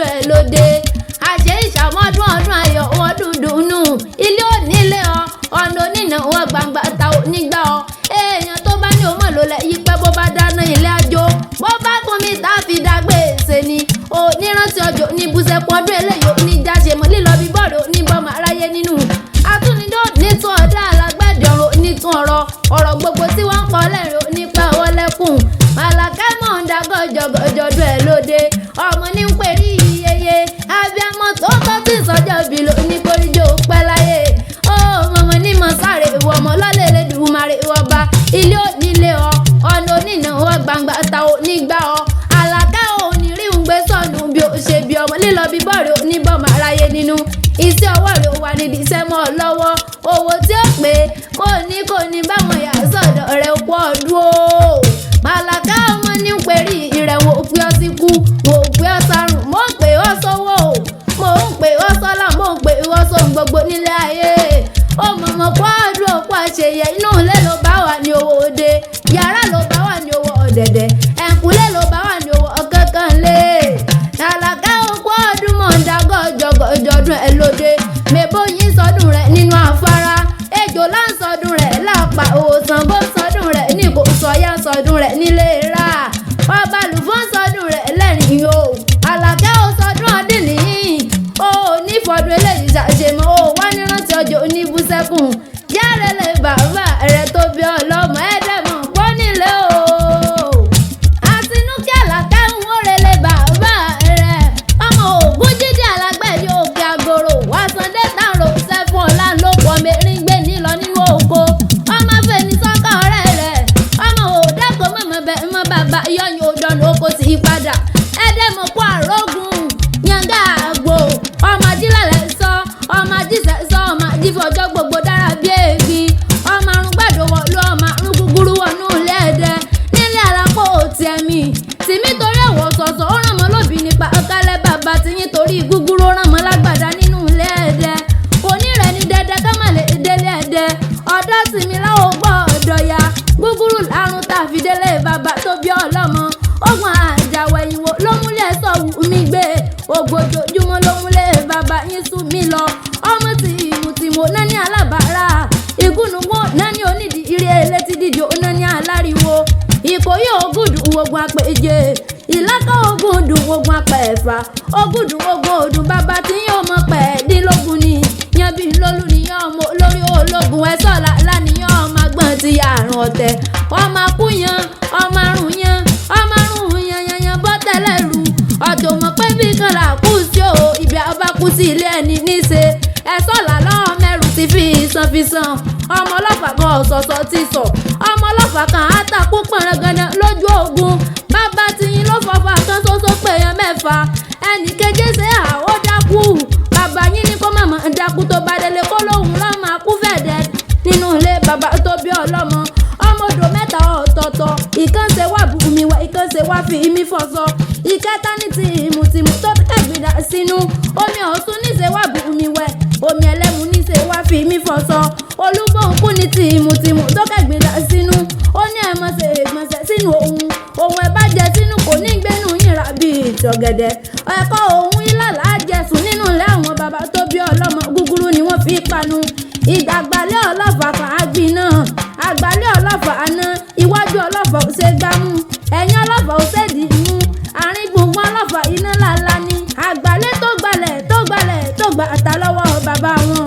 ọjọ́ ẹ̀ lóde àṣẹ ìṣàmọ́dún ọdún ayọ̀ wọn dùndùnú ilé onílé ọ̀nà onínàwó gbangba ta ò nígbà èèyàn tó bá ní òmò ló lẹ̀ yí pẹ́ bó bá dáná ilé àjò bó bá kún mi tá a fi dàgbé ṣe ni onírántí ọjọ́ ní bùsẹ̀pọ̀ ọdún eléyìí oníjàṣe mọ́ lílọ bí bọ́ọ̀lù oníbọ̀mọ aráyé nínú àtúndó nítún ọ̀dà alágbàdì ọ̀rọ̀ nítún ọ̀rọ̀ gbogbo tí wọ́n ń kọ́ lẹ́rìn nípa ọlẹ́kùn màlàkà mọ̀ ń da gọ́jọ́gọ́jọ́dún ẹ̀ lóde ọmọ ní ń pè ní iyeye abiyamọ tó tọ́ tí ìsọjọ́ bí ló ní kórìjọ pẹ́ láyé ó mọ̀mọ́ ní mọ̀ sáré ìwọ ọmọ lọ́lẹ́lẹ́ dùmarè ọba ilé onílé ọ̀nà onínàwó gbangba ta ò nígbà àlàkà òní rí ń gbé sọ̀nù bí ó ṣe bí ọmọ lílọ bí bọ́ọ̀rẹ̀ oníbọ̀mọ̀ aráyé nínú iṣẹ́ ọwọ́ rẹ̀ wà nídìí iṣẹ́ mọ́ ọ lọ́wọ́ owó tí ó pé kò ní báwọn yà sọ̀dọ̀ rẹ̀ pọ̀ ọdún o màlàkà ọmọ ní ń perí ìrẹ̀wọ̀n òpin ọtí kú wò pé ọ sarùn mò ń pè ọ sọ́wọ́ mò ń pè ọ sọ́lá mò ń pè ọ sóhun gbogbo nílé ayé ó mọ̀mọ́ pọ̀ ọdún òpó àṣeyẹ inú ilé ló bá wà ní owó òde yàrá ló bá wà ní owó ọ̀dẹ̀dẹ̀ ẹ̀kúnlé ló bá wà ní owó ọ̀kankan lé màlàkà òpó ọdún mọ̀ ń dá gọ́jọ́gọ́jọ́dún ẹ̀ lóde mẹ́bóyin sọdún rẹ̀ nínú afárá ejò láǹsọdún rẹ̀ lápá òòsàn bó sọdún rẹ̀ ní kò sọyá sọdún rẹ̀ nílé ra ọba lùfọ́n sọdún rẹ̀ lẹ́rìn o àlàkẹ́ ò sọdún ọdún nìyí o nífọdún eléyìí ṣàṣemọ́ o wá nírántí ọjọ́ oníbùsẹ́kùn yárẹ̀lẹ̀ bàbá rẹ̀ tó bí ọlọ́mọ ẹ̀ẹ́dẹ̀mọ̀ pọ́ nílé o àtinúkẹ́ àlàkẹ́ ń wórele bàbá rẹ̀ ọmọ ògún jíjẹ́ alágbẹ̀dẹ òkè àgòrò wá sàndé tààrò sẹ́fún ọ̀la ló pọ̀ mẹ́rin gbé nílọ nínú oko ọmọ fẹ́ni sọ́kọ̀ ọ̀rẹ́ rẹ̀ ọmọ òdàkọ̀ mọ̀mọ́ bẹ́ẹ̀ mọ́ bàbá yọ̀yìn òdọ̀nù oko ti padà ẹ̀ẹ́dẹ̀mọ̀ kó àrógùn yàngá àgbò ọmọ ajílẹ̀lẹ̀ sọ ọmọ ajísẹ̀ sọ ọmọ ajífọ̀jọ́ gbogbo dára bí èéfín ọmọ arún gbàdọ̀ wọ̀ lọ ọmọ arún gúgúrú wọnú ilé ẹ̀dẹ̀ nílé alápò òtí ẹ̀mí tìmí torí ẹ̀wọ̀ sọ̀sọ̀ ó ràn mọ́ lóbi nípa ọ̀kálẹ̀ bàbá tiyín torí gúgúrú ó ràn mọ́ lágbàdá nínú ilé ẹ̀dẹ̀ onírẹ̀ ní dẹ́dẹ́ kámẹ́lẹ̀ délé ẹ̀dẹ̀ ọ̀dọ́ tìmí láwọn gbọ́ ọ̀dọ̀ ya gúgúrú lárùn tàfi délé bàbá tó bí ọlọ́mọ ogun àjàwẹ̀ ìwò ló múlẹ̀ sọ̀wù mi gbé ògbójoojúmọ́ ló múlẹ̀ bàbá yín sùn mí lọ ọmọ tìmùtìmù nání alábàárà ìgúnnugbo nání onídìí ire elétí dídì nání aláriwo ìkòyí ògùdù ogun àpèjẹ ìlàkà ogun dùn ogun apẹ̀fà ogun dùn ogun òdùn bàbá tí yóò mọ pẹ̀ẹ́dínlógún ni yanbi lólú níyàn ọmọ olórí ológun ẹ̀sọ́ lánìyàn ọmọ agbọ̀n ti àrùn ọ̀tẹ̀ ọmọ akúyan ọmọ àrùn yan ọmọ àrùn yanyanyan bọ́ tẹ́lẹ̀ rú ọ̀dọ̀ mọ̀ pé bí kan là kú sí o ibi ọba kú sí ilé ẹni níṣe ẹ̀sọ́ làlọ́ mẹ́rù ti fi ìsanfisan ọmọ ọlọ́fà kan ọ̀sọ̀ọ̀sọ̀ ti sọ ọmọ ọlọ́fà kan àtàkù pọ̀nrẹ́gànnà lójú ogun bàbá tiyín ló fọfà kan ṣoṣo pé yan mẹ́fà ẹnì keje ṣe àwọ̀ dákú bàbá yín ní kó mọ̀mọ́ dákú tó bá délé kó lóhùn lọ́mọ akúfẹ̀dẹ̀ nínú ilé bàbá tó bí ọlọ́mọ ọmọdé mẹ́ta ọ̀tọ̀ọ̀tọ̀ ìkànṣe wà bùnmi wá ìkànṣe wà fi mí fọṣọ ìkẹta ní tìmùtìmù tó kẹgbìdà sínú omi ọ̀tún níṣe wà bùnmi wẹ̀ omi ẹlẹ́mu níṣe wà fi mí fọṣọ olúgbòǹkù ní tìmùtìmù tó kẹgbìdà sínú ó ní ẹ̀mọ́sẹ̀ ìgbọ̀nsẹ̀ sínú ohun ẹ̀ bá jẹ sínú kò ní gbénu yìnrà bíi ìtọ̀gẹ̀dẹ̀ ẹ̀kọ́ ohun ìlàlá jẹ̀sùn nínú ilé àwọn bàbá tó bí ọlọ́mọ gúgúrú ni wọ́n fi panu ìdàgbàlẹ̀ ọlọ́fà kan àgbìnà àgbàlẹ̀ ọlọ́fà àná iwájú ọlọ́fà ò ṣe gbámú ẹ̀yìn ọlọ́fà ò ṣe dì mú àárín gbùngbùn ọlọ́fà iná làlá ni àgbàlẹ̀ tó gbalẹ̀ tó gbà àtà lọ́wọ́ bàbá wọn